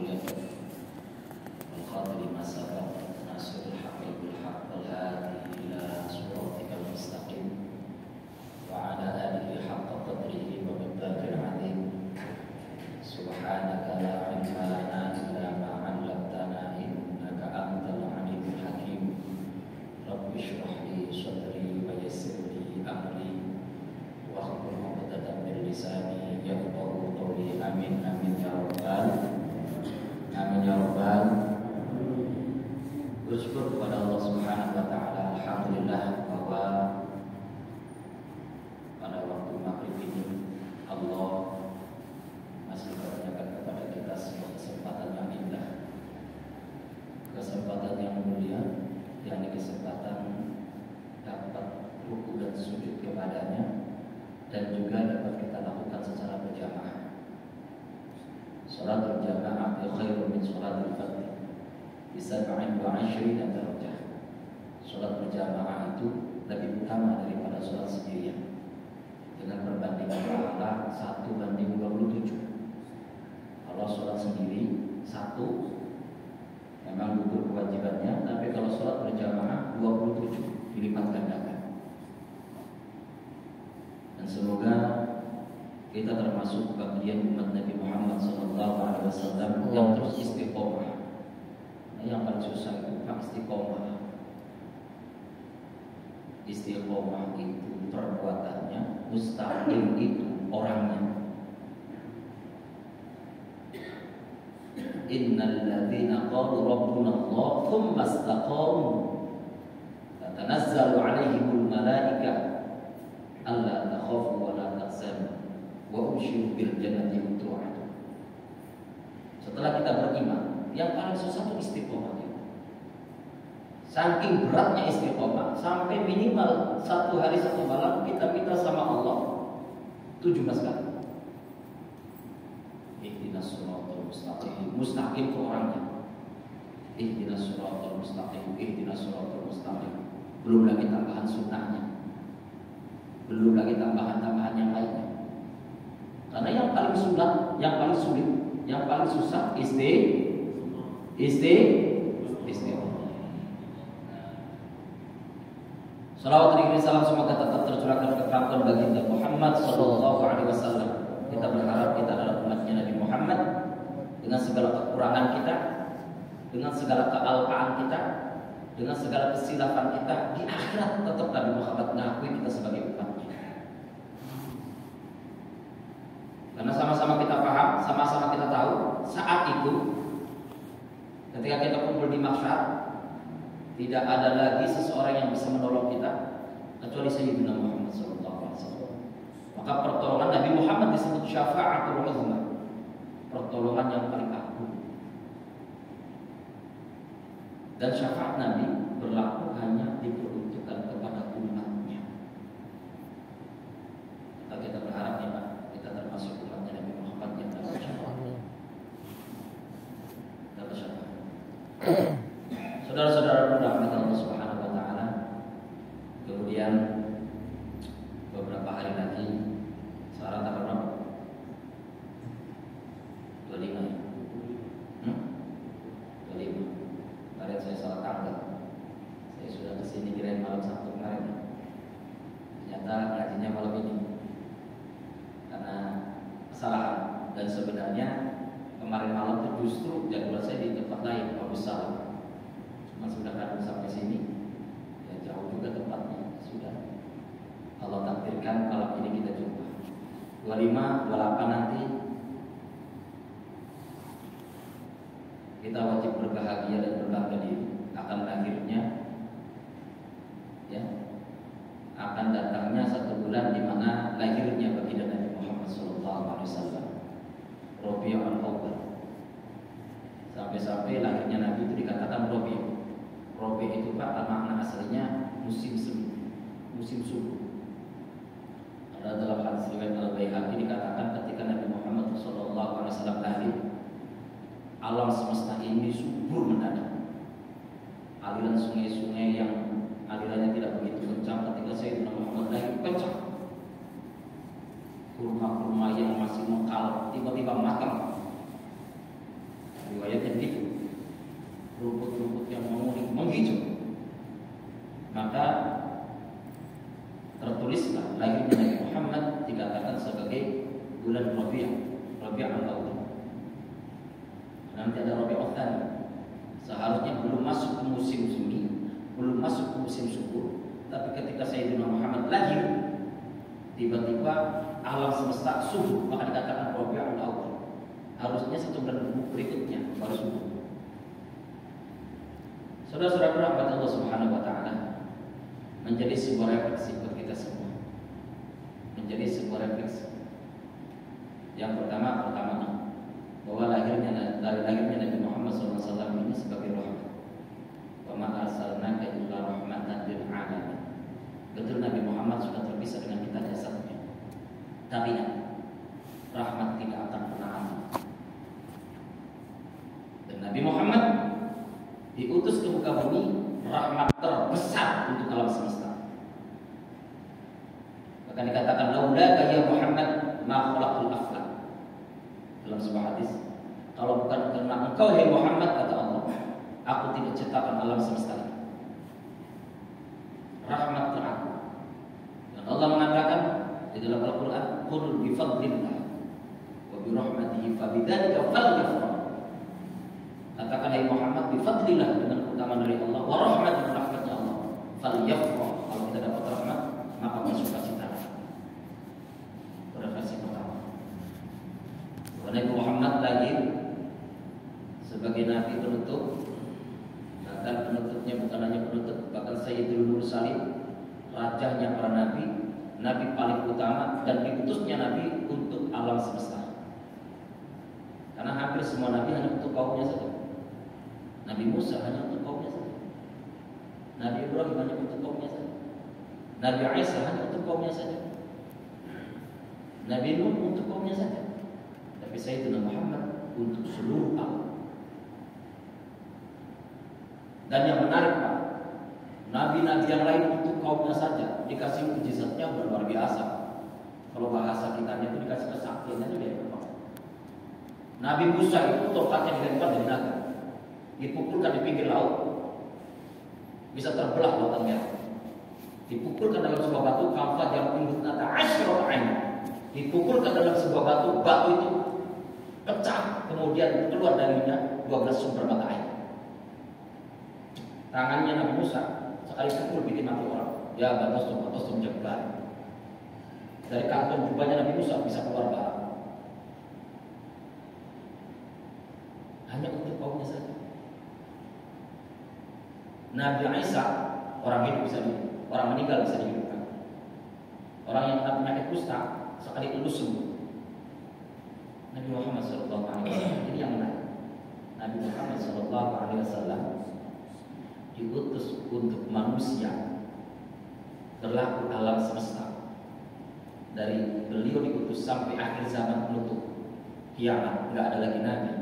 muliakan. Al-Qadri Masabah Nasrul Habibul Haq Al-Hadi ila suratikal mustaqim wa ala alihi haqqa qadrihi wa miqdaril azim. Subhanaka la ilma lana illa ma 'allamtana innaka antal alimul hakim. Rabbi shrah li sadri wa yassir li amri wahlul 'uqdatam min lisani yafqahu qawli. Amin amin ya rabbal amin ya rabbal. Bersyukur kepada Allah Subhanahu wa taala, alhamdulillah bahwa pada waktu maghrib ini Allah masih memberikan kepada kita sebuah kesempatan yang indah, kesempatan yang mulia, yakni kesempatan dapat ruku dan sujud kepadanya, dan juga dapat kita lakukan secara berjamaah. Salat berjamaah khairun min salatil fardh bisa 27 darajah. Salat berjamaah itu lebih utama daripada salat sendirian dengan perbandingan pahala 1:27. Kalau salat sendiri 1 memang gugur kewajibannya, tapi kalau salat berjamaah 27 dilipat gandakan. Dan semoga kita termasuk bagian umat Nabi Muhammad SAW yang terus istiqomah. Yang paling susah itu istiqomah. Istiqomah itu perbuatannya, mustaqim itu orangnya. Innal ladzina qalu rabbuna Allah tsumma istaqamu tatanazzalu 'alaihimul malaikah alla takhafu wa la tahzanu wa ubshiru bil jannati tu'adun. Setelah kita beriman, yang paling susah itu istiqomah. Saking beratnya istiqomah, sampai minimal 1 hari 1 malam kita minta sama Allah 17 kali. Ihdinas siratal mustaqim. Mustaqim itu orangnya. Ihdinas siratal mustaqim. Ihdinas siratal mustaqim. Belum lagi tambahan sunnahnya, belum lagi tambahan-tambahan yang lainnya. Karena yang paling sulit, yang paling sulit, yang paling susah istiqomah. Salawat dan salam semoga tetap tercurahkan kepada baginda Muhammad sallallahu alaihi wasallam. Kita berharap kita adalah umatnya Nabi Muhammad dengan segala kekurangan kita, dengan segala kealpaan kita, dengan segala kesilapan kita, di akhirat tetap Nabi Muhammad mengakui kita sebagai umatnya. Karena sama-sama kita paham, sama-sama kita tahu, saat itu ketika kita kumpul di mahsyar, tidak ada lagi seseorang yang bisa menolong kita kecuali Sayyidina Muhammad SAW. Maka pertolongan Nabi Muhammad disebut syafa'atul uzma, pertolongan yang paling agung. Dan syafaat Nabi berlaku hanya diperuntukkan kepada umatnya. Maka kita berharap ya Pak, kita termasuk umatnya Nabi Muhammad yang dapat syafaat. Dapat syafaat. Saudara-saudara rahmat Allah Subhanahu wa taala. Kemudian beberapa hari lagi, sekarang tanggal berapa? 25 ya? 25. Kemarin saya salah tanggal. Saya sudah kesini kirain malam Sabtu kemarin. Ternyata ngajinya malam ini karena kesalahan. Dan sebenarnya kemarin malam itu justru jadwal saya di tempat lain, Bagus Salam. Sudah kan sampai sini, ya jauh juga tempatnya. Sudah Allah takdirkan malam ini kita jumpa 25, 28 nanti kita wajib berbahagia dan berbangga diri akan lahirnya, ya, akan datangnya 1 bulan di mana lahirnya baginda Nabi Muhammad SAW, Rabiul Awwal. Sampai-sampai lahirnya Nabi itu dikatakan Rabi'. Rabi' itu Pak, makna aslinya musim semi, musim subuh. Ada dalam hadis riwayat Al-Baihaqi dikatakan ketika Nabi Muhammad SAW lahir, alam semesta ini subur mendadak. Aliran sungai-sungai yang alirannya tidak begitu kencang ketika Sayyidina Muhammad lahir kencang. Kurma-kurma yang masih mekal tiba-tiba matang. nanti ada Rabiul Tsani. Seharusnya belum masuk ke musim semi, belum masuk ke musim syukur, tapi ketika Sayyidina Muhammad lahir, tiba-tiba alam semesta subuh, maka dikatakan Rabiul Awal. Harusnya 1 bulan berikutnya baru subuh. Saudara-saudara rahmat Allah Subhanahu wa taala, menjadi sebuah refleksi buat kita semua. Menjadi sebuah refleksi. Yang pertama bahwa lahirnya Nabi Muhammad SAW ini sebagai rahmat. Wa ma arsalnaka illa rahmatan lil alamin. Betul Nabi Muhammad sudah terpisah dengan kita jasadnya. Tapi rahmat tidak akan pernah mati. Dan Nabi Muhammad diutus ke muka bumi rahmat terbesar untuk alam semesta. Bahkan dikatakan laula ya Muhammad ma khalaqul aflaq. Dalam sebuah hadis, kalau bukan karena engkau hai Muhammad, kata Allah, aku tidak ciptakan alam semesta ini. Rahmat terakhir. Dan Allah mengatakan di dalam Al-Quran, qul bi fadlillah wa bi rahmatihi fa bidzalika falyafrah. Katakan hai Muhammad, bi fadlillah, dengan keutamaan dari Allah, wa rahmatihi, rahmatnya Allah, falyafrah. Kalau kita dapat rahmat, maka bersukacita. Pada versi pertama, Nabi Muhammad lahir sebagai Nabi penutup. Bahkan penutupnya bukan hanya penutup, bahkan Sayyidul Mursalin, rajanya para nabi, nabi paling utama, dan diutusnya Nabi untuk alam semesta. Karena hampir semua nabi hanya untuk kaumnya saja. Nabi Musa hanya untuk kaumnya saja. Nabi Ibrahim hanya untuk kaumnya saja. Nabi Isa hanya untuk kaumnya saja. Nabi Nuh untuk kaumnya saja. Tapi Sayyidina Muhammad untuk seluruh alam. Dan yang menarik Pak, nabi-nabi yang lain untuk kaumnya saja, dikasih mukjizatnya luar biasa. Kalau bahasa kitanya itu dikasih kesaktiannya itu dari Bapak. Nabi Musa itu tongkatnya dilempar dari naga, dipukulkan di pinggir laut, bisa terbelah lautan merah. Dipukulkan dalam sebuah batu, kafat yang induknata asyra ain. Dipukulkan dalam sebuah batu itu pecah, kemudian keluar darinya 12 sumber mata air. Tangannya Nabi Musa sekali pukul bikin mati orang. Ya batas jeblar. Dari kantong jubahnya Nabi Musa bisa keluar bara. Hanya untuk kaumnya saja. Nabi Isa, orang hidup bisa dihidupkan, orang meninggal bisa dihidupkan. Orang yang kena penyakit kusta sekali elus sembuh. Nabi Muhammad SAW ini yang menarik. Nabi Muhammad SAW diutus untuk manusia, berlaku alam semesta. Dari beliau diutus sampai akhir zaman penutup kiamat, nggak ada lagi nabi.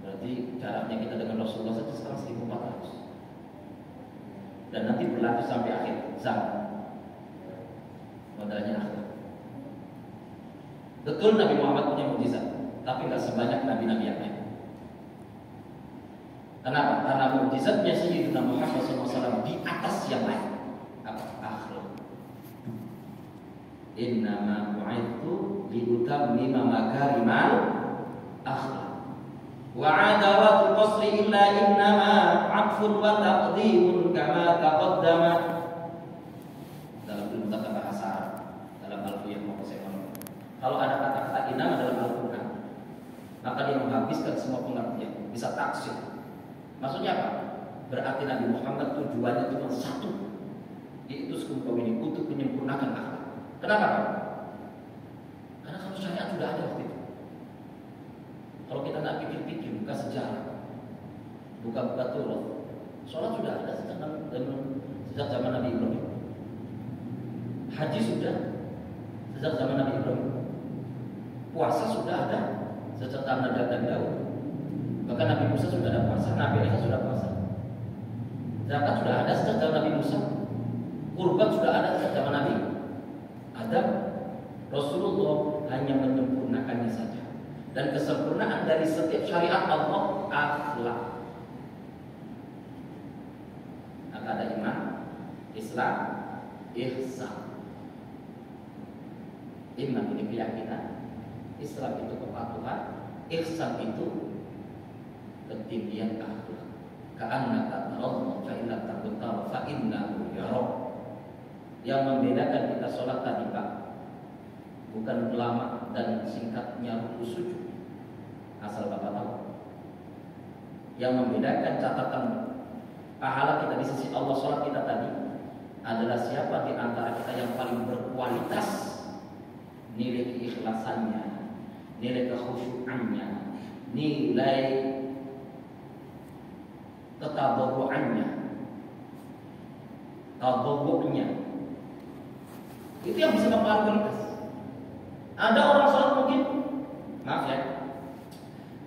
Berarti jaraknya kita dengan Rasulullah saja sekarang 1400. Dan nanti berlaku sampai akhir zaman. Modalnya akhir. Betul Nabi Muhammad punya mukjizat, tapi nggak sebanyak nabi-nabi yang lain. Kenapa? Karena mukjizatnya Sayyidina Muhammad SAW di atas yang lain. Apa? Akhlak. Innama bu'ithu liutammima makarimal akhlak. Wa 'adawatul qasri illa innama 'atfun wa taqdimun kama taqaddama. Dalam ilmu tata bahasa Arab, dalam Alfiyah Muqassimah. Kalau ada kata-kata innama dalam Al-Quran, maka dia menghabiskan semua pengertian, bisa taksir. Maksudnya apa? Berarti Nabi Muhammad tujuannya cuma satu, diutus ke muka ini untuk menyempurnakan akhlak. Kenapa? Karena kalau syariat sudah ada waktu itu. Kalau kita nggak pikir-pikir, buka sejarah, buka Turah, sholat sudah ada sejak zaman Nabi Ibrahim. Haji sudah sejak zaman Nabi Ibrahim. Puasa sudah ada sejak zaman Nabi Daud. Bahkan Nabi Musa sudah ada puasa, Nabi Isa sudah puasa. Zakat sudah ada sejak zaman Nabi Musa. Kurban sudah ada sejak zaman Nabi Adam. Rasulullah hanya menyempurnakannya saja. Dan kesempurnaan dari setiap syariat Allah akhlak. Maka ada iman, Islam, ihsan. Iman ini keyakinan, Islam itu kepatuhan, Ihsan itu ketinggian akhlak. Ka'annaka tarallahu fa in lam takun tarahu fa innahu yarak. Yang membedakan kita sholat tadi Pak, bukan lama dan singkatnya ruku sujud. Asal Bapak tahu. Yang membedakan catatan pahala kita di sisi Allah sholat kita tadi adalah siapa di antara kita yang paling berkualitas nilai keikhlasannya, nilai kekhusyuannya, nilai ketadarruannya, tadarrunya. Itu yang bisa mempengaruhi kualitas. Ada orang sholat mungkin, maaf ya,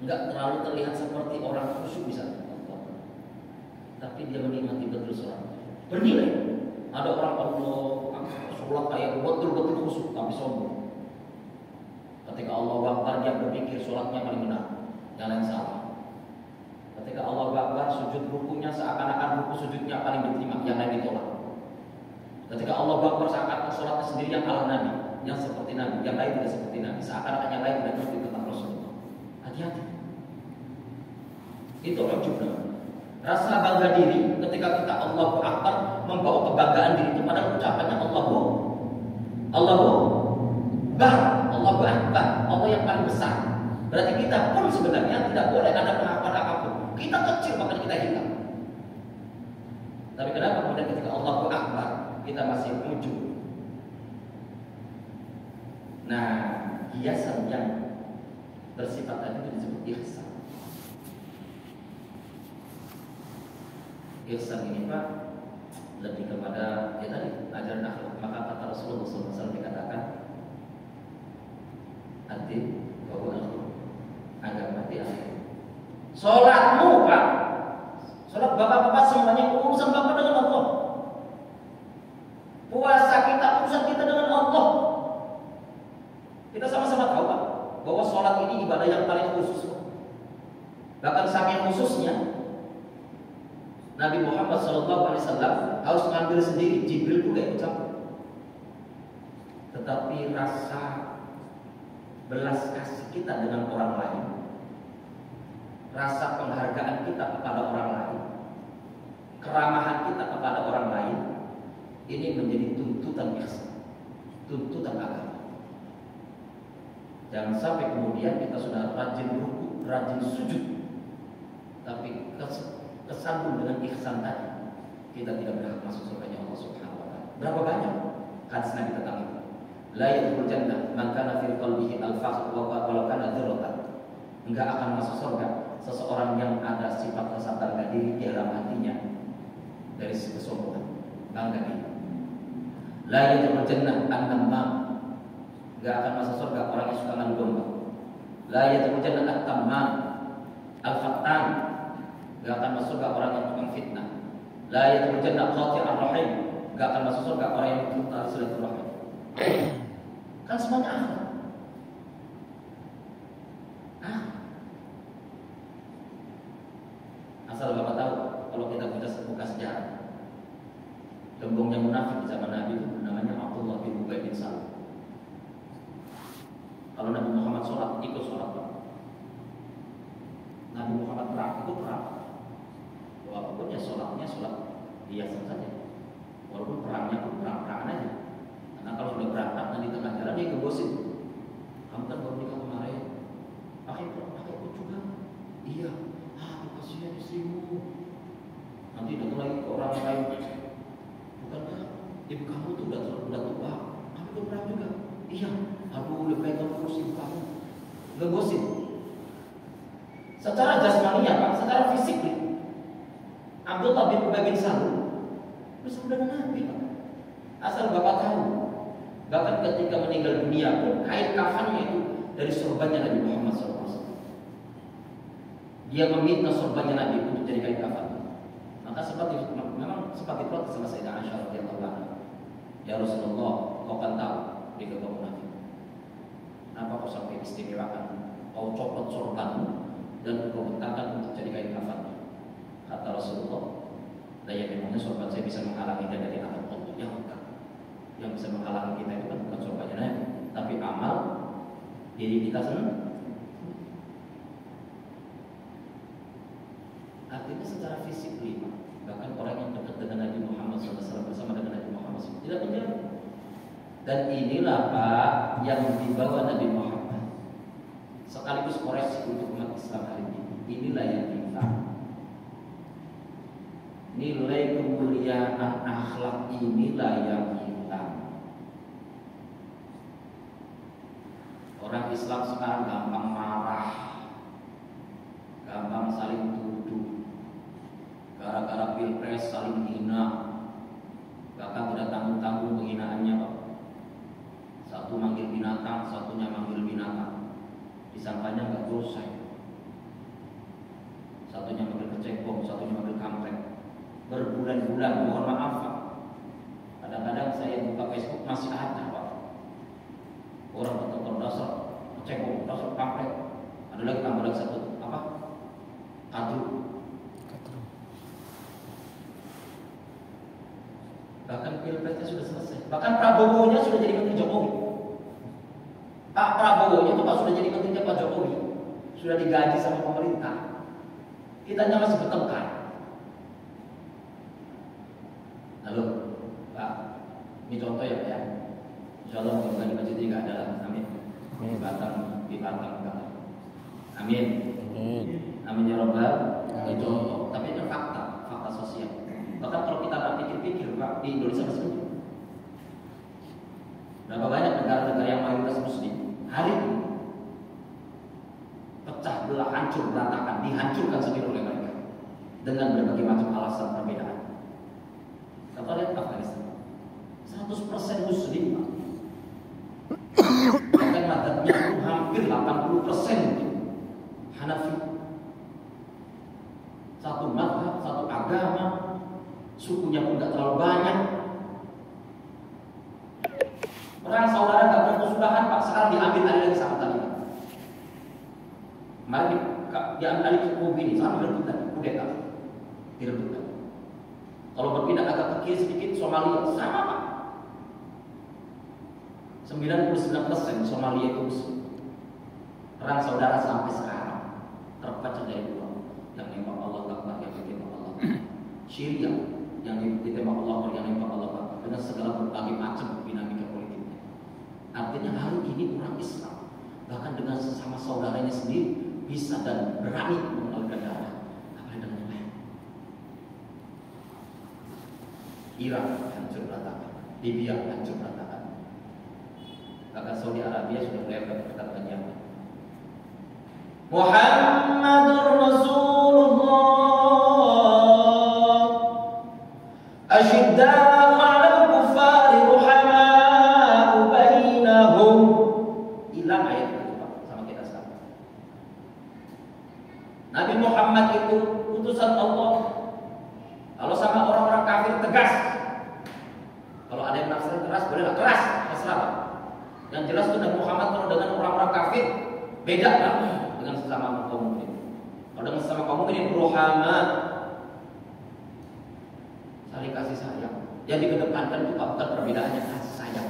nggak terlalu terlihat seperti orang khusyuk bisa, tapi dia menikmati betul sholat, bernilai. Ada orang Allah sholat kayak betul-betul khusyuk tapi sombong. Ketika Allah Akbar dia berpikir sholatnya paling benar, yang lain salah. Ketika Allah Akbar sujud rukunya seakan-akan ruku sujudnya paling diterima, yang lain ditolak. Ketika Allah Akbar seakan-akan sholatnya sendiri yang ala Nabi, yang seperti Nabi, yang lain tidak seperti Nabi, seakan-akan yang lain tidak seperti tentang Rasulullah. Hati-hati. Itu orang juga. Rasa bangga diri ketika kita Allahu Akbar membawa kebanggaan diri itu pada ucapannya Allahu Akbar, Allahu Akbar, Allah yang paling besar. Berarti kita pun sebenarnya tidak boleh ada pengakuan apapun. Kita kecil bahkan kita hitam. Tapi kenapa kemudian ketika Allahu Akbar kita masih ujub? Nah, hiasan yang bersifat tadi itu disebut ihsan. Ihsan ini Pak lebih kepada ya tadi ajaran akhlak. Maka kata Rasulullah SAW dikatakan hati bahwa agama di akhir. Sholatmu Pak, sholat bapak-bapak semuanya urusan bapak dengan Allah. Puasa kita urusan kita dengan Allah. Kita sama-sama tahu Pak bahwa sholat ini ibadah yang paling khusus. Bahkan saking khususnya Nabi Muhammad SAW harus mengambil sendiri, Jibril pun gak ikut. Tetapi rasa belas kasih kita dengan orang lain, rasa penghargaan kita kepada orang lain, keramahan kita kepada orang lain, ini menjadi tuntutan ihsan, tuntutan agama. Jangan sampai kemudian kita sudah rajin ruku, rajin sujud, tapi kesambung dengan ihsan tadi, kita tidak berhak masuk surganya Allah Subhanahu wa taala. Berapa banyak hadis Nabi tentang itu? La yadkhulul jannah man kana fi qalbihi al-faqr wa walau kana dzarratan. Enggak akan masuk surga seseorang yang ada sifat rasa bangga diri di dalam hatinya dari kesombongan, bangga diri. La yadkhulul jannah an-namam. Enggak akan masuk surga orang yang suka ngadu domba. La yadkhulul jannah at-tamam, al-fattan. Enggak akan masuk surga orang yang tukang fitnah. La yadkhulul jannah qati'ur rahim. Enggak akan masuk surga orang yang putus silaturahim. Kan semuanya akhlak. Asal Bapak tahu, kalau kita buka sejarah, gembongnya munafik di zaman Nabi itu namanya Abdullah bin Ubay bin Salul. Kalau Nabi Muhammad sholat, ikut sholat. Nabi Muhammad perang, ikut perang. Walaupun ya sholatnya sholat biasa saja. Walaupun perangnya pun perang-perangan aja. Karena kalau sudah berangkat nanti tengah jalan dia ngegosip. Kamu kan baru nikah kemarin, pakai ikut juga. Iya. Kasihan istrimu. Nanti datang lagi ke orang lain. Bukankah ibu kamu tuh udah tua? Kamu udah perang juga. Iya. Aduh, lebih baik kamu urus ibu kamu. Ngegosip. Secara jasmaninya Pak, secara fisik nih, Abdullah bin Ubay bin Salul bersama dengan Nabi Pak. Asal Bapak tahu, bahkan ketika meninggal dunia pun kain kafannya itu dari sorbannya Nabi Muhammad SAW. Dia meminta sorbannya Nabi untuk jadi kain kafan. Maka memang sempat diprotes sama Sayyidah Aisyah radhiyallahu anha. Ya Rasulullah, kau kan tahu dia ketemu Nabi. Kenapa kau sampai istimewakan? Kau copot sorbanmu dan kau bentangkan untuk jadi kain kafan. Kata Rasulullah, daya memangnya sorban saya bisa menghalangi dia dari amal Allah. Ya enggak. Yang bisa menghalangi kita itu kan bukan sorbannya Nabi, tapi amal diri kita sendiri. hanya secara fisik lima. Bahkan orang yang dekat dengan Nabi Muhammad SAW bersama dengan Nabi Muhammad SAW tidak menjauh. Dan inilah Pak yang dibawa Nabi Muhammad sekaligus koreksi untuk umat Islam hari ini. Inilah yang kita nilai kemuliaan akhlak, inilah yang hilang. Orang Islam sekarang gampang marah, gampang saling tuduh, gara-gara pilpres saling hina, bahkan tidak tanggung-tanggung penghinaannya Pak. Satu manggil binatang, satunya manggil binatang, disangkanya nggak dosa. Satunya manggil kecebong, satunya manggil kampret. Berbulan-bulan, mohon maaf Pak. Kadang-kadang saya buka Facebook masih ada Pak. Orang betul-betul dasar kecebong, dasar kampret. Ada lagi tambah lagi satu apa? Kadru. Bahkan pilpresnya sudah selesai. Bahkan Prabowo-nya sudah jadi menteri Jokowi. Pak Prabowo-nya itu Pak sudah jadi menterinya Pak Jokowi. Sudah digaji sama pemerintah. Kitanya masih bertengkar. Lalu Pak, ini contoh ya Pak ya. Insya Allah mudah-mudahan di masjid ini nggak ada lah. Amin. Di Batang. Amin. Amin ya Rabbal. Ini contoh, tapi itu fakta sosial. Bahkan kalau kita nggak pikir-pikir Pak, di Indonesia masih ada. Berapa banyak negara-negara yang mayoritas Muslim hari ini pecah belah, hancur, berantakan, dihancurkan sendiri oleh mereka dengan berbagai macam alasan perbedaan. Contoh lihat Afghanistan, 100% Muslim Pak. Bahkan madhabnya itu hampir 80% mungkin Hanafi. Satu madhab, satu agama, sukunya pun tidak terlalu banyak. Perang saudara tidak bermusuhan Pak, sekarang diambil alih lagi sama Taliban. Kemarin diambil alih suku ini, sekarang direbutkan, kudeta, direbutkan. Kalau berpindah agak ke kiri sedikit, Somalia sama Pak. 99% Somalia itu Muslim. Perang saudara sampai sekarang terpecah dari dua, yang nembak Allah Akbar, yang ditembak Allah. Syria yang ditembak Allah, yang nembak Allah Akbar, dengan segala berbagai macam dinamika politiknya. Artinya hari ini orang Islam bahkan dengan sesama saudaranya sendiri bisa dan berani mengalirkan darah. Apa yang dengan lain? Irak hancur berantakan, Libya hancur berantakan. Bahkan Saudi Arabia sudah mulai berkata Yaman. Muhammadur Rasulullah asyidda'u 'alal kuffari ruhama'u bainahum. Hilang ayat itu Pak sama kita sekarang. Nabi Muhammad itu utusan Allah. Kalau sama orang-orang kafir tegas. Kalau ada yang nafsu keras bolehlah keras, terserah Pak. Yang jelas itu Nabi Muhammad kalau dengan orang-orang kafir beda Pak dengan sesama kaum mukmin. Kalau dengan sesama kaum mukmin ruhama, saling kasih sayang. Yang dikedepankan itu Pak bukan perbedaannya, kasih sayang.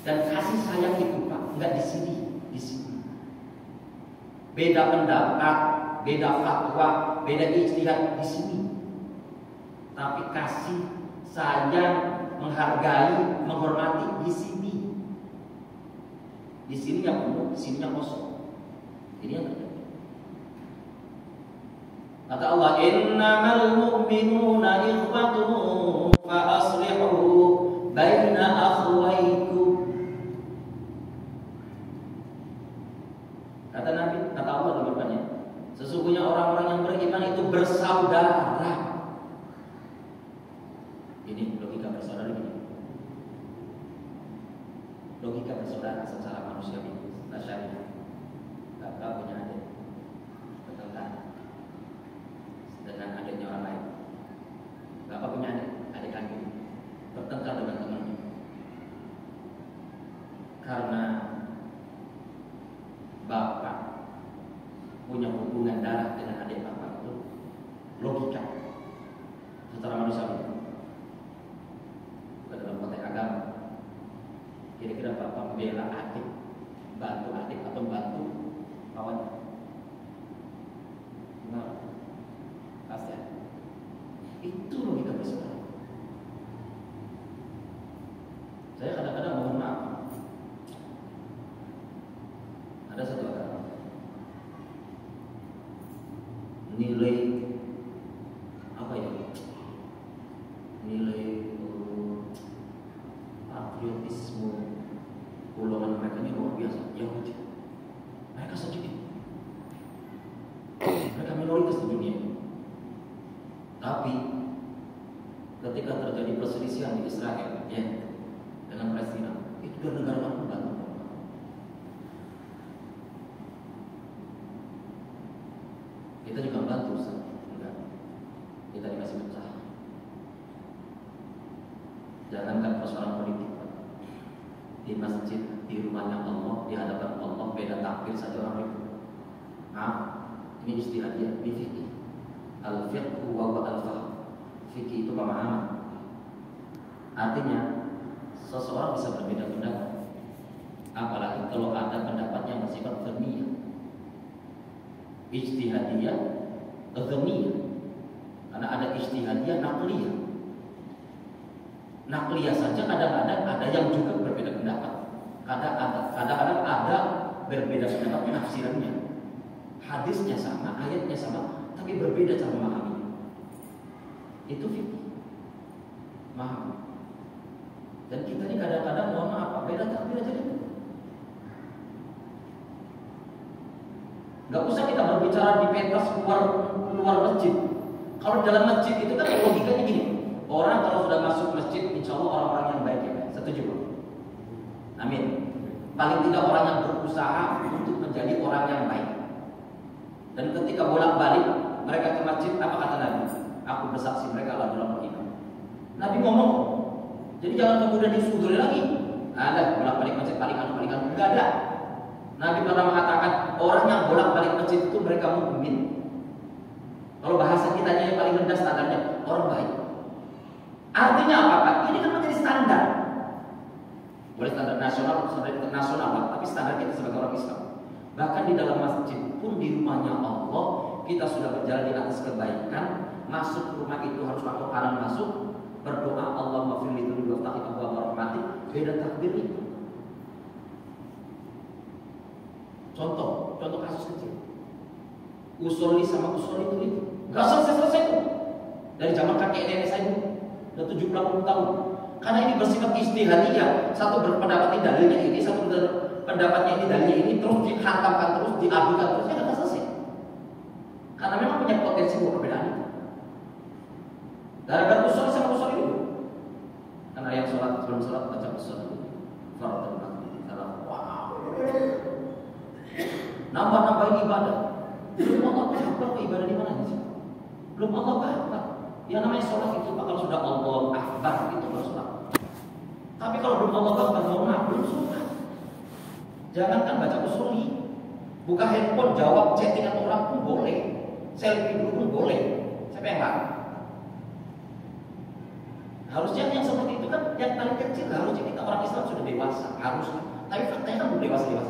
Dan kasih sayang itu Pak enggak di sini, di sini. Beda pendapat, beda fatwa, beda ijtihad di sini. Tapi kasih sayang, menghargai, menghormati di sini. Di sini yang penuh, di sini yang kosong. Ini yang terjadi. Kata Allah, innamal mu'minuna ikhwatun fa aslihu baina akhwaykum. Kata Nabi, kata Allah dalam Al-Qur'an, sesungguhnya orang-orang yang beriman itu bersaudara. Ini logika bersaudara ini. Logika bersaudara secara manusiawi, tidak syariah. Kakak punya adik, bertengkar dengan adiknya orang lain. Bapak punya adik kandung, bertengkar dengan temannya. Karena bapak punya hubungan darah dengan adik bapak itu logika secara manusiawi. Bukan dalam konteks agama. Kira-kira bapak membela adik, bantu adik atau bantu kawan? Nah, pasti ada. Itu logika besar. Saya kadang-kadang mohon maaf, ada satu agama nilai apa ya? Nilai patriotisme golongan mereka ini luar biasa. Yahudi, mereka sedikit, mereka minoritas di dunia ini. Tapi ketika terjadi perselisihan di Israel, ya, dengan Palestina, itu dari negara mana membantu. Kita juga membantu, enggak? Kita dikasih pecah. Jangankan persoalan politik, Pak. Di masjid, di rumahnya Allah, di hadapan Allah, beda takbir saja orang itu. Nah, ini istilahnya di fikih. Al-fiqhu wa al-fahm. Fikih itu pemahaman. Artinya seseorang bisa berbeda pendapat, apalagi kalau ada pendapat yang bersifat dzanniyah, ijtihadiyah, dzanniyah. Karena ada ijtihadiyah, naqliyah. Naqliyah saja kadang-kadang ada yang juga berbeda pendapat. Kadang-kadang ada berbeda pendapat penafsirannya. Hadisnya sama, ayatnya sama, tapi berbeda cara memahami. Itu fikih. Maham. Dan kita ini kadang-kadang mohon maaf, beda takbir aja dulu. Gak usah kita berbicara di pentas luar masjid. Kalau dalam masjid itu kan logikanya gini. Orang kalau sudah masuk masjid, insya Allah orang-orang yang baik ya. Setuju Pak? Amin. Paling tidak orang yang berusaha untuk menjadi orang yang baik. Dan ketika bolak-balik mereka ke masjid, apa kata Nabi? Aku bersaksi mereka adalah beriman. Nabi ngomong. Jadi jangan kemudian disuduri lagi. Ada bolak-balik masjid paling enggak ada. Nabi pernah mengatakan orang yang bolak-balik masjid itu mereka mukmin. Kalau bahasa kitanya yang paling rendah standarnya orang baik. Artinya apa Pak? Ini kan menjadi standar. Boleh standar nasional, standar internasional, tapi standar kita sebagai orang Islam. Bahkan di dalam masjid pun di rumahnya Allah kita sudah berjalan di atas kebaikan. Masuk rumah itu harus pakai kanan masuk. Berdoa Allahumma firli dzunub wa taqi abwaab rahmatik. Beda takbir itu. Contoh kasus kecil. Usuli sama usuli itu. Gak selesai itu. Dari zaman kakek nenek saya udah 70 tahun. Karena ini bersifat ijtihadiyah. Satu berpendapat ini dalilnya ini, satu pendapatnya ini dalilnya ini, terus dihantamkan terus, diadukan terus, ya nggak selesai. Karena memang punya potensi perbedaan itu. Gara-gara usul sama usul itu. Karena yang sholat sebelum sholat baca usul itu. Farad al-Maghrib. Wow. Nambah ibadah. Belum Allah Akbar, ibadah di mana sih? Belum Allah Akbar. Yang namanya sholat itu kalau sudah Allah Akbar itu baru sholat. Tapi kalau belum Allah Akbar, belum sholat. Jangankan baca usuli, buka handphone jawab chattingan orang pun boleh, selfie dulu pun boleh. Siapa yang larang? Harusnya yang seperti itu kan yang paling kecil. Harusnya kita orang Islam sudah dewasa, harusnya. Tapi faktanya kan belum dewasa juga.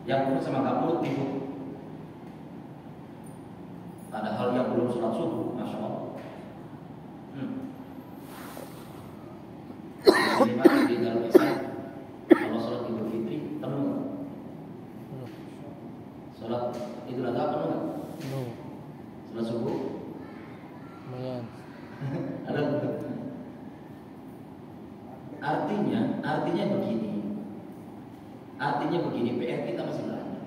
Yang mulut sama gak mulut tidur. Padahal yang belum sholat subuh, masya Allah. Di dalam Islam, kalau sholat Idul Fitri penuh. Sholat Idul Adha penuh nggak? Penuh. Sholat subuh? Lumayan. Ada. Artinya begini, PR kita masih banyak.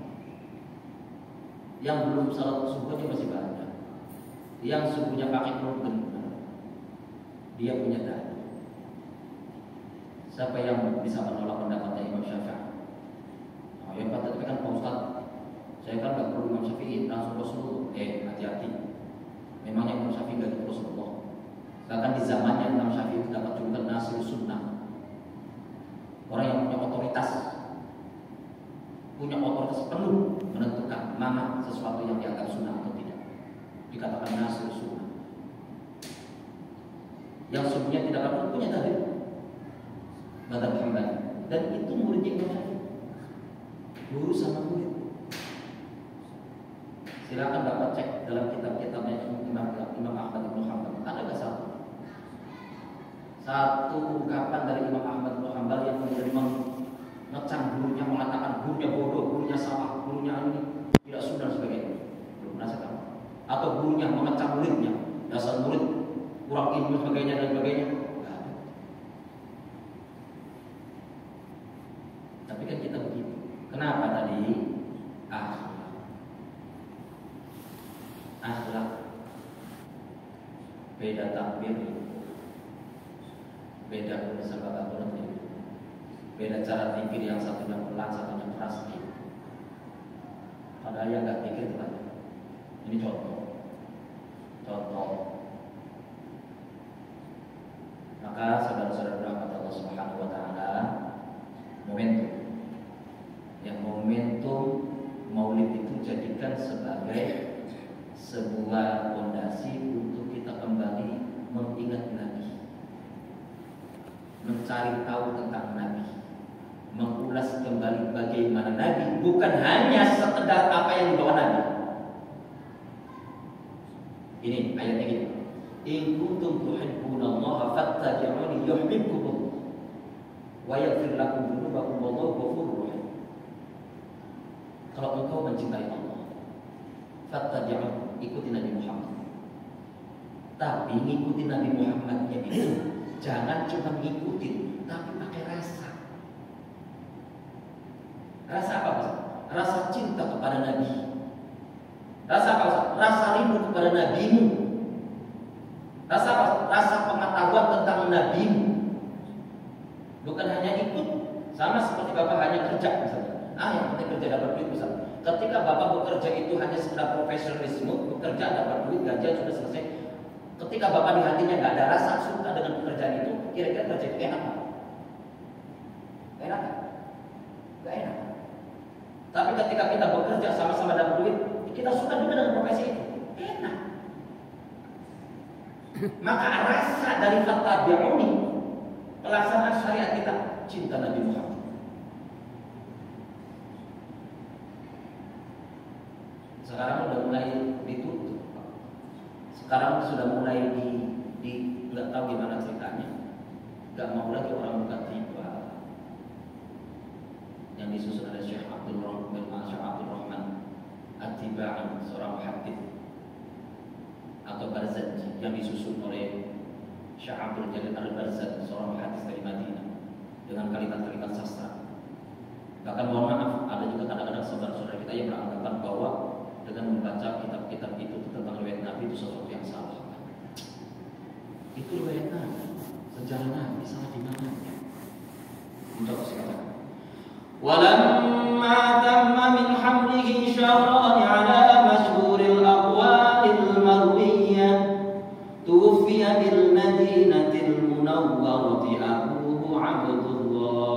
Yang belum sholat subuhnya masih banyak. Yang subuhnya pakai kurban, dia punya dalil. Siapa yang bisa menolak pendapatnya Imam Syafi'i? Oh ya Pak, tapi kan Pak Ustaz, saya kan gak perlu Imam Syafi'i, langsung Rasulullah. Hati-hati. Memangnya Imam Syafi'i gak perlu Rasulullah. Bahkan di zamannya Imam Syafi'i itu dapat julukan Nasir Sunnah. Orang yang punya otoritas penuh menentukan mana sesuatu yang dianggap sunnah atau tidak. Dikatakan Nasir Sunnah. Yang sunnahnya tidak akan punya dalil. Madzhab Hambali, dan itu muridnya Imam Syafi'i. Guru sama murid. Silakan dapat cek dalam kitab-kitabnya Imam Ahmad bin Hanbal. Ada nggak satu ungkapan dari Imam Ahmad bin Hanbal yang mengecam gurunya, mengatakan gurunya bodoh, gurunya salah, gurunya ini tidak sunnah sebagainya? Belum pernah saya tahu. Atau gurunya mengecam muridnya, dasar murid kurang ilmu sebagainya dan sebagainya. Nggak ada. Tapi kan kita begitu. Kenapa tadi? Akhlak. Beda takbir, beda urusan kata turun, beda cara pikir, yang satunya pelan, satunya keras. Padahal yang nggak pikir itu ada. Ini contoh. Maka saudara-saudara berangkat Allah Subhanahu Wa Taala, momentum Maulid itu jadikan sebagai sebuah fondasi untuk kita kembali mengingat Nabi, mencari tahu tentang Nabi, mengulas kembali bagaimana Nabi, bukan hanya sekedar apa yang dibawa Nabi. Ini ayatnya gini: in kuntum tuhibbunallaha fattabi'uni yuhibbukumullah wa yaghfir lakum dzunubakum wallahu ghafurur rahim. Kalau engkau mencintai Allah, fattabi'uni, ikuti Nabi Muhammad. Tapi ngikuti Nabi Muhammadnya itu jangan cuma ngikutin, tapi pakai rasa. Rasa apa, Pak? Rasa cinta kepada Nabi. Rasa apa, Pak? Rasa rindu kepada Nabimu. Rasa apa? Rasa pengetahuan tentang Nabimu. Bukan hanya ikut, sama seperti Bapak hanya kerja misalnya. Yang penting kerja dapat duit misalnya. Ketika Bapak bekerja itu hanya sekedar profesionalisme, bekerja dapat duit, gajian sudah selesai. Ketika Bapak di hatinya nggak ada rasa suka dengan pekerjaan itu, kira-kira kerja itu enak nggak? Enak? Nggak enak. Tapi ketika kita bekerja sama-sama dapat duit, kita suka juga dengan profesi itu, enak. Maka rasa dari fattabi'uni, pelaksanaan syariat kita, cinta Nabi Muhammad. Sekarang sudah mulai ditutup. Sekarang sudah mulai nggak tahu gimana ceritanya. Nggak mau lagi orang buka tiba yang disusun oleh Syekh Abdul Rahman At-Tibai, seorang muhaddits, atau Barzanji yang disusun oleh Syekh Abdul Jalil Al-Barzanji, seorang muhaddits dari Madinah, dengan kalimat-kalimat sastra. Bahkan mohon maaf, ada juga kadang-kadang saudara-saudara kita yang beranggapan bahwa dengan membaca kitab-kitab itu tentang riwayat Nabi itu sesuatu yang salah. Itu riwayat Nabi, sejarah Nabi, salah di mana? Untuk sekarang. Walamma tamma min hamlihi syahran ala masyhuril aqwalil marwiyah tuwfiya bil madinatil munawwarati abuhu Abdullah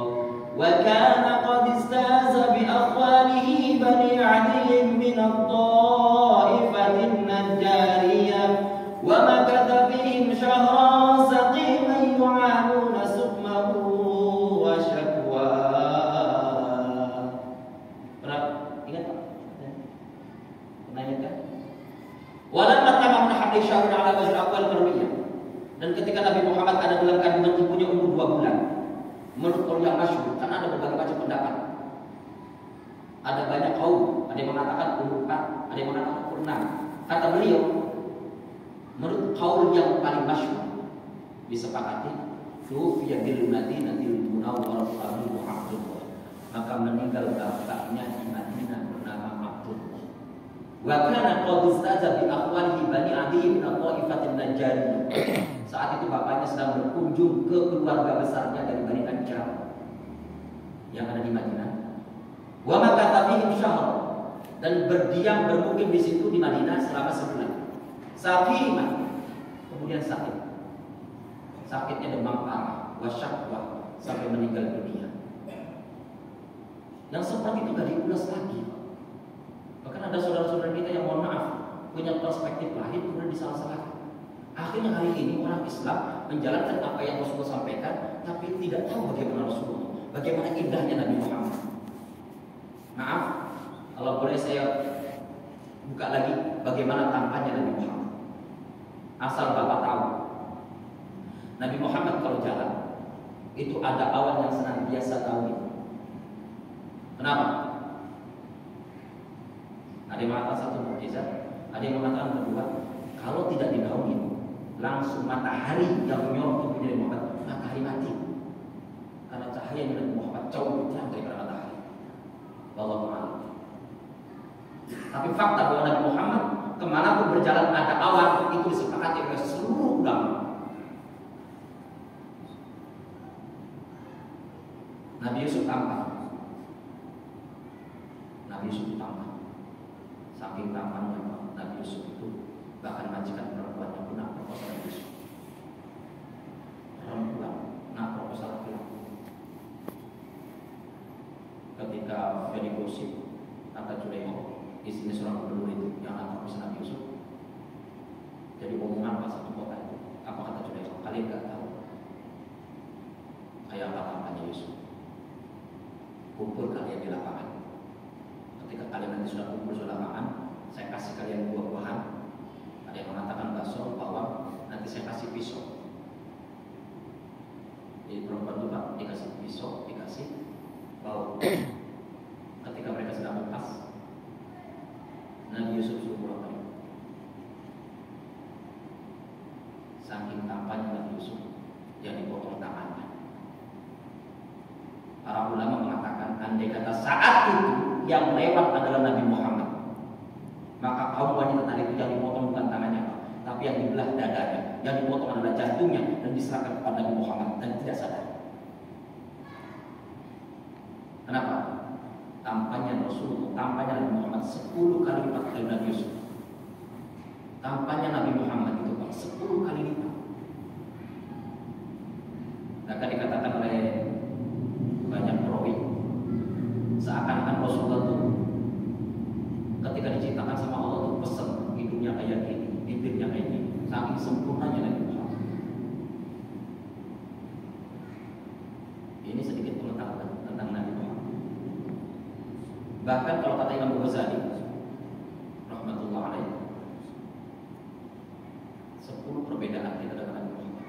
wa kana qad istaza bi akhwalihi bani Ali min at-ta'ifatin najjariyah wa makatha bihim syahran saqiman yu'anuna sukmahu wa syakwa. Ingat Pak? Pernah ingat kan? Walamma tamma min hamli syahran ala wajhi aqwal marwiyah. Dan ketika Nabi Muhammad ada dalam kandungan ibunya umur 2 bulan, menurut kaul yang masyhur, kan ada berbagai macam pendapat. Ada banyak kaum, ada yang mengatakan umur 4, ada yang mengatakan umur 6. Kata beliau, menurut kaul yang paling masyhur disepakati, tufiya bil Madinatil Munawwarah Abu Abdullah, maka meninggal bapaknya di Madinah bernama Abdullah. Wa kana qad istaza bi akhwalihi bani Ali min at-ta'ifatin najjariyah. Saat itu bapaknya sedang berkunjung ke keluarga besarnya dari Bani Najjar yang ada di Madinah. Wa makatha bihim syahr, dan berdiam bermukim di situ di Madinah selama sebulan. Saqiman, kemudian sakit. Sakitnya demam parah, wasyakwa, sampai meninggal dunia. Yang seperti itu gak diulas lagi. Bahkan ada saudara-saudara kita yang mohon maaf punya perspektif lain kemudian disalah-salahkan. Akhirnya hari ini orang Islam menjalankan apa yang Rasulullah sampaikan, tapi tidak tahu bagaimana Rasulullah, bagaimana indahnya Nabi Muhammad. Maaf, kalau boleh saya buka lagi bagaimana tampaknya Nabi Muhammad. Asal Bapak tahu, Nabi Muhammad kalau jalan itu ada awan yang senantiasa naungi. Kenapa? Ada yang mengatakan satu mukjizat, ada yang mengatakan kedua, kalau tidak dinaungi langsung matahari yang menyorot tubuh Nabi Muhammad, matahari mati. Karena cahaya Nabi Muhammad jauh lebih terang daripada matahari. Wallahu a'lam. Tapi fakta bahwa Nabi Muhammad kemanapun berjalan ada awan, itu disepakati oleh seluruh ulama. Nabi Yusuf tampan. Nabi Yusuf tampan. Saking tampannya Nabi Yusuf itu, bahkan majikan perempuannya pun nak proposal Nabi Yusuf. Perempuan nak proposal laki-laki. Ketika jadi gosip, kata Zulaikha, istrinya seorang gubernur itu yang nak proposal Nabi Yusuf, jadi omongan pas satu kota itu. Apa kata Zulaikha? Kalian nggak tahu kayak apa tampaknya Yusuf. Kumpul kalian di lapangan. Ketika kalian nanti sudah kumpul di lapangan, saya kasih kalian buah-buahan. Ada yang mengatakan bakso, bawang, nanti saya kasih pisau. Jadi perempuan itu Pak dikasih pisau, dikasih bau. Ketika mereka sedang lepas, Nabi Yusuf suruh pulang balik. Saking tampannya Nabi Yusuf, dia dipotong tangannya. Para ulama mengatakan, andai kata saat itu yang lewat adalah Nabi Muhammad, maka kaum wanita tadi itu yang dipotong bukan tangannya, tapi yang dibelah dadanya, yang dipotong adalah jantungnya dan diserahkan kepada Nabi Muhammad dan tidak sadar. Kenapa? Tampaknya Rasulullah, tampaknya Nabi Muhammad 10 kali lipat dari Nabi Yusuf. Tampaknya Nabi Muhammad itu 10 kali lipat. Maka dikatakan oleh banyak perawi, seakan-akan Rasulullah itu ketika diciptakan sama Allah itu pesan hidungnya kayak gini, bibirnya kayak gini, saking sempurnanya Nabi Muhammad. Ini sedikit pengetahuan tentang Nabi Muhammad. Bahkan kalau kata Imam Ghazali rahmatullah alaih, 10 perbedaan kita dengan Nabi Muhammad.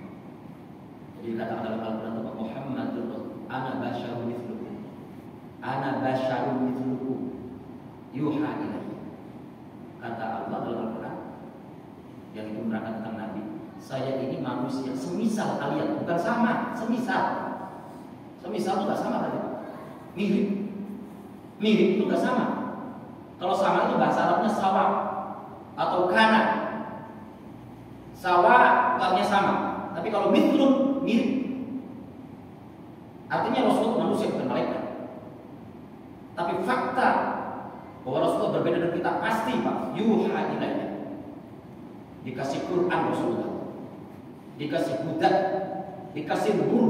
Jadi dikatakan dalam Al-Quran Muhammadur ana basyarun mithlukum. Ana basyarun mithlukum yuha ilayya. Kata Allah dalam Al-Quran yang itu menerangkan tentang Nabi, saya ini manusia semisal kalian, bukan sama, semisal. Semisal itu gak sama tadi. Mirip. Mirip itu gak sama. Kalau sama itu bahasa Arabnya sawa atau kana. Sawa artinya sama, tapi kalau mithlun mirip. Artinya Rasulullah manusia bukan malaikat. Tapi fakta bahwa Rasulullah berbeda dari kita pasti Pak. Yuha ilayya. Dikasih Quran Rasulullah, dikasih budak, dikasih nur.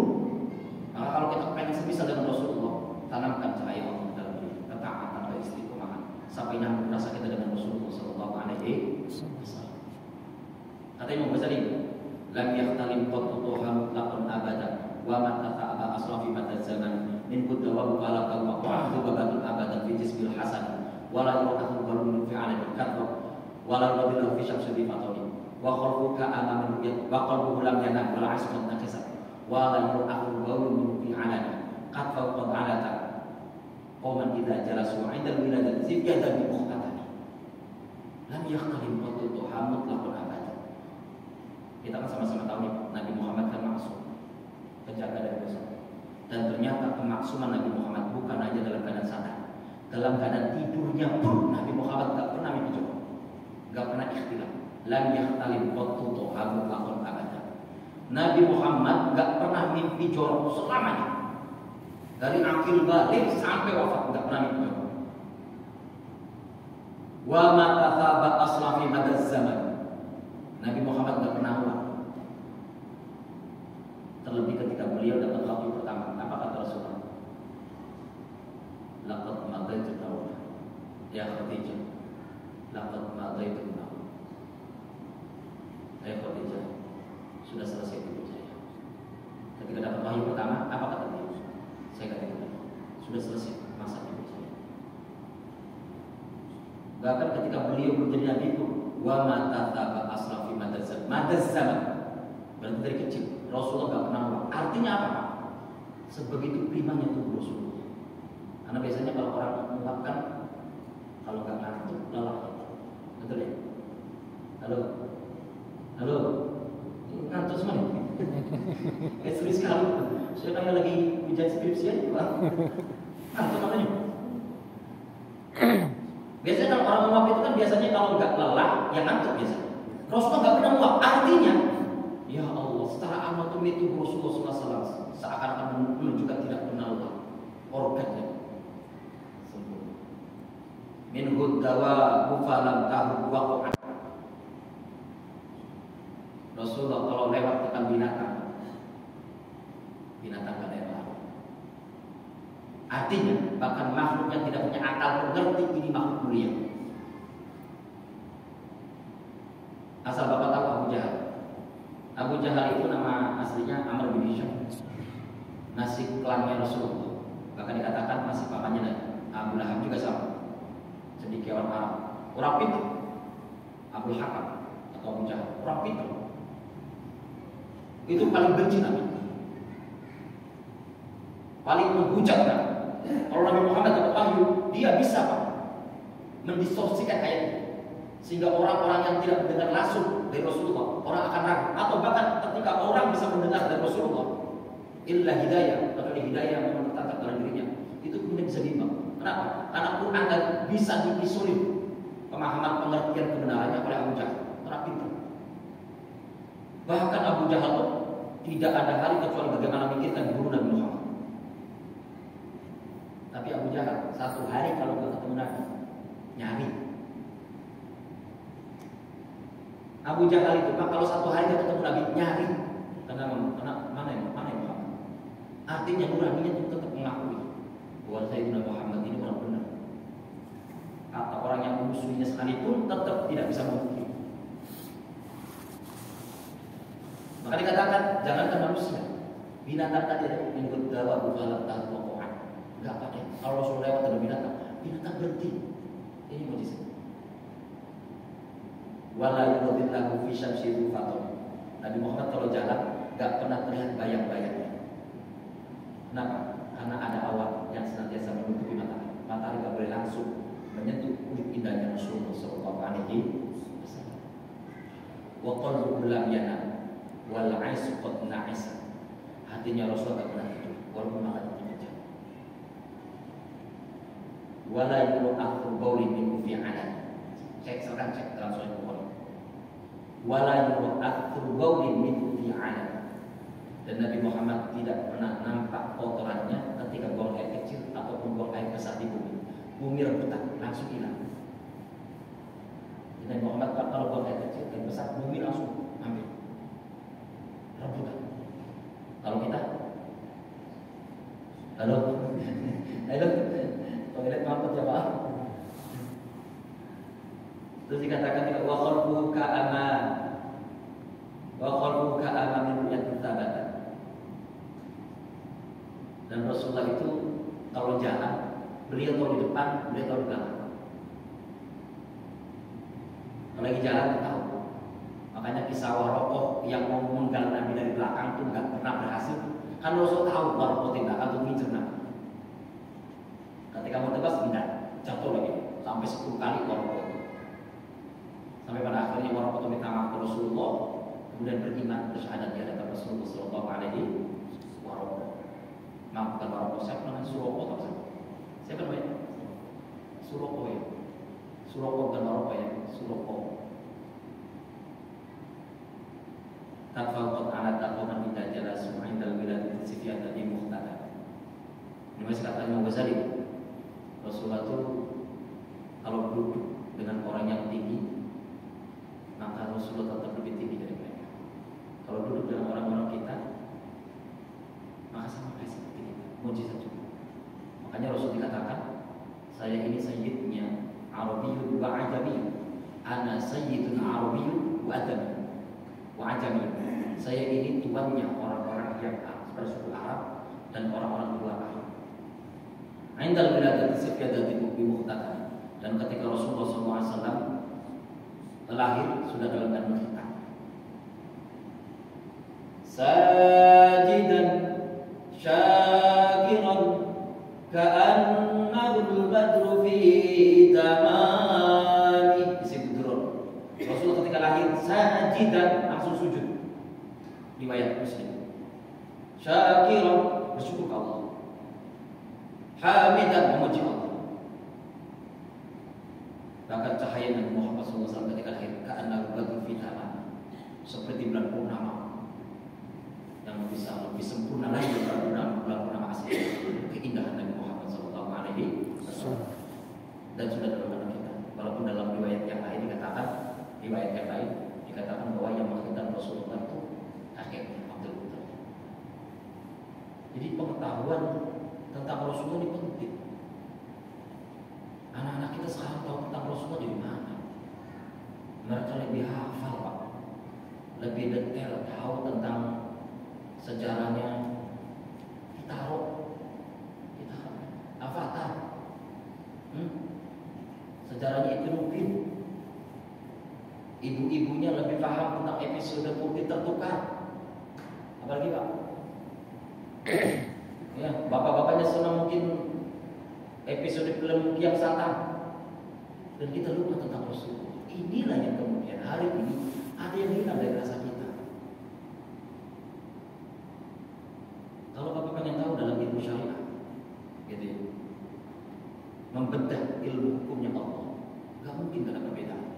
Maka kalau kita pengen semisal dengan Rasulullah, tanamkan cahaya Allah dalam diri, ketaatan dan istiqomahan sampai nyambung rasa kita dengan Rasulullah sallallahu alaihi wasallam. Kata Imam Ghazali, lam yahtalim qattu mutlaqan abada wa man tata'aba asrafi mata zaman min qudda wa qala kal waqa'tu babatul abadan fi jismil hasan wa la yu'atu qalbun fi 'alamin kadhab wa la yudillu fi syamsi fatani wa khalquka amama ru'yat wa qalbuhu lam yanam wal 'asmun nakisat wa la yu'atu qalbun fi 'alamin qad fawqa 'alata qauman idza jalasu 'inda al-wiladat ziyada bi mukhtatani lam yahtalim qattu mutlaqan abada. Kita kan sama-sama tahu nih Nabi Muhammad kan maksum, terjaga dari dosa. Dan ternyata kemaksuman Nabi Muhammad bukan hanya dalam keadaan sadar, dalam keadaan tidurnya pun Nabi Muhammad gak pernah mimpi jorok, gak pernah ikhtilaf. Lam yahtalim qattu mutlaqan abada. Nabi Muhammad gak pernah mimpi jorok selamanya. Dari akhir balik sampai wafat gak pernah mimpi jorok. Wa ma tathaba aslafi madaz zaman. Nabi Muhammad gak pernah ulang. Terlebih ketika beliau dapat wahyu pertama, apa kata Rasulullah? Laqad madaitu nawma ya Khadijah. Laqad madaitu nawma ya Khadijah. Sudah selesai tidur saya. Ketika dapat wahyu pertama, apa kata beliau? Saya kata sudah selesai masa tidur saya. Bahkan ketika beliau menjadi nabi itu, wa mata taba asrafi madaz zaman. Berarti dari kecil Rasulullah nggak pernah lupa. Artinya apa? Sebegitu primanya tubuh Rasulullah. Karena biasanya kalau orang mengungkapkan kalau nggak ngantuk lelah, betul ya? Halo, halo, ngantuk semua nih. Serius sekali. Saya kayak lagi ujian skripsian, Pak. Ngantuk namanya. Biasanya kalau orang menguap itu kan biasanya kalau nggak lelah, ya ngantuk biasanya. Rasulullah nggak pernah menguap. Artinya, ya Allah, secara anatomi itu Rasulullah SAW seakan-akan menunjukkan tidak pernah lelah. Organnya sempurna. Min huddawa bufalam tahu waqa'at. Rasulullah kalau lewat depan binatang gak lewat. Artinya bahkan makhluk yang tidak punya akal mengerti ini makhluk mulia. Asal bapak tahu Abu Jahal. Abu Jahal itu nama aslinya Amr bin Hisham. Nasib klannya Rasulullah. Bahkan dikatakan nasib pamannya Abu Lahab juga sama. Sedikit orang Arab. Orang pintar. Abu Hakam atau Abu Jahal. Orang pintar. Itu paling benci Nabi, paling menghujat Nabi. Kalau Nabi Muhammad dapat wahyu, dia bisa Pak mendistorsikan ayat sehingga orang-orang yang tidak mendengar langsung dari Rasulullah, orang akan ragu. Atau bahkan ketika orang bisa mendengar dari Rasulullah, illa hidayah, atau hidayah yang tertangkap dalam dirinya, itu kemudian bisa bimbang. Kenapa? Karena Quran dan bisa diisulit pemahaman pengertian kebenarannya oleh Abu Jahal, orang pintar. Bahkan Abu Jahal itu tidak ada hari kecuali bagaimana mikirkan guru Nabi Muhammad. Tapi Abu Jahal satu hari kalau nggak ketemu Nabi nyari. Abu Jahal itu Pak kalau satu hari nggak ketemu Nabi nyari. Karena mana yang Muhammad. Artinya nuraninya itu tetap mengakui bahwa Sayyidina Muhammad ini orang benar. Kata orang yang memusuhinya sekalipun tetap tidak bisa memungkiri. Maka dikatakan jangankan manusia, binatang tadi ada yang berdawa bukalah tahwakohan, nggak pakai. Kalau Rasul lewat ada binatang berhenti. Ini mujizat. Wala yudillahu fi syamsi rufaton. Nabi Muhammad kalau jalan nggak pernah terlihat bayang-bayangnya. Kenapa? Karena ada awan yang senantiasa menutupi matahari. Matahari nggak boleh langsung menyentuh kulit indahnya Rasulullah SAW. Wa qalbuhu lam yanam. Wal aisu qad na'isa. Hatinya Rasulullah tak pernah tidur walaupun makan itu jam. Wala yulu akhru bauli min fi alan. Cek dalam surah Al-Qur'an. Wala yulu akhru bauli min fi alan. Dan Nabi Muhammad tidak pernah nampak kotorannya ketika buang air kecil ataupun buang air besar di bumi. Bumi rebutan langsung hilang. Nabi Muhammad kalau buang air kecil dan besar bumi langsung ambil. Rebutan. Kalau kita, halo, toilet mampet ya Pak. Terus dikatakan juga wa qalbuhu ka'ama min ru'yatin thabatan. Dan Rasulullah itu kalau jalan, beliau tahu di depan, beliau tahu di belakang. Kalau lagi jalan tahu. Makanya kisah Warokoh yang mau menggal Nabi dari belakang itu nggak pernah berhasil. Kan Rasul tahu Warokoh tidak akan ngincer Nabi. Ketika mau tebas pindah, jatuh lagi sampai 10 kali Warokoh itu. Sampai pada akhirnya Warokoh minta maaf ke Rasulullah, kemudian beriman bersyahadat di hadapan Rasulullah Sallallahu Alaihi Wasallam. Maafkan Warokoh. Siapa namanya Suroko atau siapa? Siapa namanya? Suroko ya. Suroko bukan Warokoh ya. Suroko. Tafaqat ala taqaman minta jelas Mu'indal bilad sifiyat tadi muhtada. Ini masih kata Imam Ghazali. Rasulullah itu kalau duduk dengan orang yang tinggi, maka Rasulullah tetap lebih tinggi dari mereka. Kalau duduk dengan orang-orang kita, maka sama kayak seperti kita. Mujizat juga. Makanya Rasul dikatakan, saya ini sayyidnya Arabiyyun wa Ajamiyyun. Ana sayyidun Arabiyyun wa Ajamiyyun. Saya ini tuannya orang-orang yang bersuku Arab dan orang-orang luar Arab. Indal biladati sifyadati bi muhtaqan. Dan ketika Rasulullah sajidan, langsung sujud. Riwayat Muslim. Syakiran, bersyukur ke Allah. Hamidan, memuji Allah. Bahkan cahaya Nabi Muhammad SAW ketika lahir, ka'annahu badrun fi taman, seperti bulan purnama yang bisa lebih sempurna lagi daripada bulan purnama asli. Keindahan Nabi Muhammad SAW. Dan sudah dalam anak kita. Walaupun dalam riwayat yang lain dikatakan bahwa yang mengakhirkan Rasulullah itu akhirnya Abdul Muttalib. Jadi pengetahuan tentang Rasulullah ini penting. Anak-anak kita sekarang tahu tentang Rasulullah dari mana? Mereka lebih hafal, Pak, lebih detail tahu tentang sejarahnya. Kita Avatar, sejarahnya itu mungkin ibu-ibunya lebih paham tentang episode putih tertukar. Apalagi Pak, ya, bapak-bapaknya senang mungkin episode film Kiam Satan, dan kita lupa tentang Rasul. Inilah yang kemudian hari ini ada yang hilang dari rasa kita. Kalau bapak pengen tahu dalam ilmu syariah, gitu ya, membedah ilmu hukumnya Allah, gak mungkin ada perbedaan.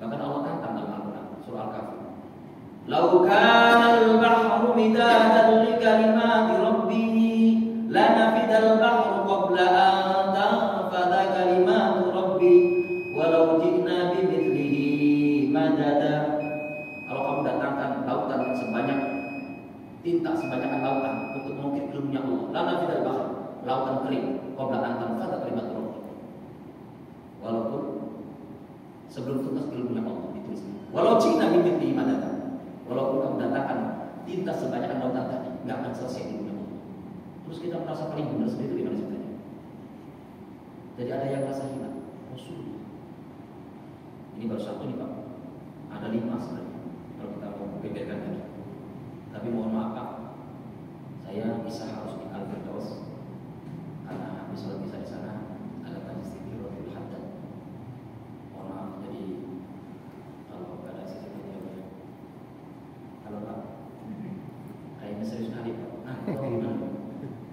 Bahkan Allah tantang dalam Al-Quran surah Al-Kahfi, "Lau kana al-bahru midadan li kalimati rabbi lanafidal bahru qabla an tanfada kalimatu rabbi walau ji'na bimithlihi madada." Kalau kamu datangkan lautan sebanyak tinta sebanyak lautan untuk mengukir ilmunya Allah, lanafidal bahru, lautan kering, qabla an tanfada kalimatu rabbi, walaupun sebelum tuntas ilmunya Allah ditulis. Walau ji'na bimithlihi madada, walaupun kamu datangkan tinta sebanyak lautan tadi, nggak akan selesai ilmunya Allah. Terus kita merasa paling benar sendiri, gimana ceritanya? Jadi ada yang rasa hina. Rasul ini baru satu nih Pak, ada 5 sebenarnya kalau kita mau beberkan lagi. Tapi mohon maaf Pak, saya bisa harus di Al-Firdaus karena habis sholat isya di sana ada tajis tinggi Rafiul Haddad. Mohon maaf, jadi kalau ada CCTV ya. Halo Pak, kayaknya serius sekali Pak.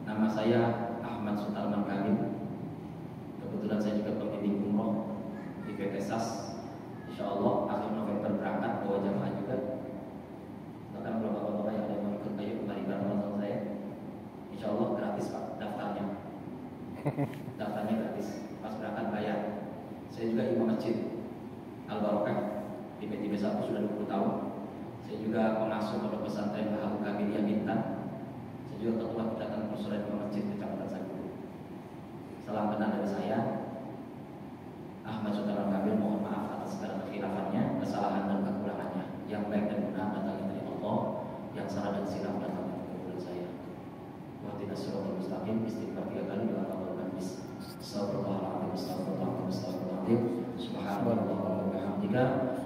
Nama saya Ahmad Sutarman Kamil. Kebetulan saya juga pembimbing umroh di PT SAS. Insya Allah akhir November berangkat, bawa jamaah juga. Bahkan kalau bapak-bapak yang ada yang mau ikut, ayo kembali bareng sama saya. Insya Allah gratis Pak daftarnya. Daftarnya gratis. Pas berangkat bayar. Saya juga imam masjid Al-Barokah di PTB 1 sudah 20 tahun. Saya juga pengasuh pondok pesantren Baharu Kamiliyah Bintan. Saya juga ketua ikatan persoalan imam masjid Kecamatan Saguling. Salam kenal dari saya, Ahmad Sutarman Kamil. Mohon maaf atas segala kekhilafan, kesalahan dan kekurangannya. Yang baik dan benar datangnya dari Allah, yang salah dan silap datangnya dari mulut saya. Wahdinas siratal mustaqim, istighfar 3 kali doa Allah majlis. Astagfirullahaladzim, astagfirullahaladzim, astagfirullahaladzim. Subhanallah wa bihamdika,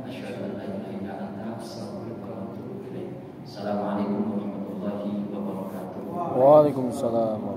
asyhadu an la ilaha illa anta, astaghfiruka wa atubu ilaik. Assalamualaikum warahmatullahi wabarakatuh. Waalaikumsalam.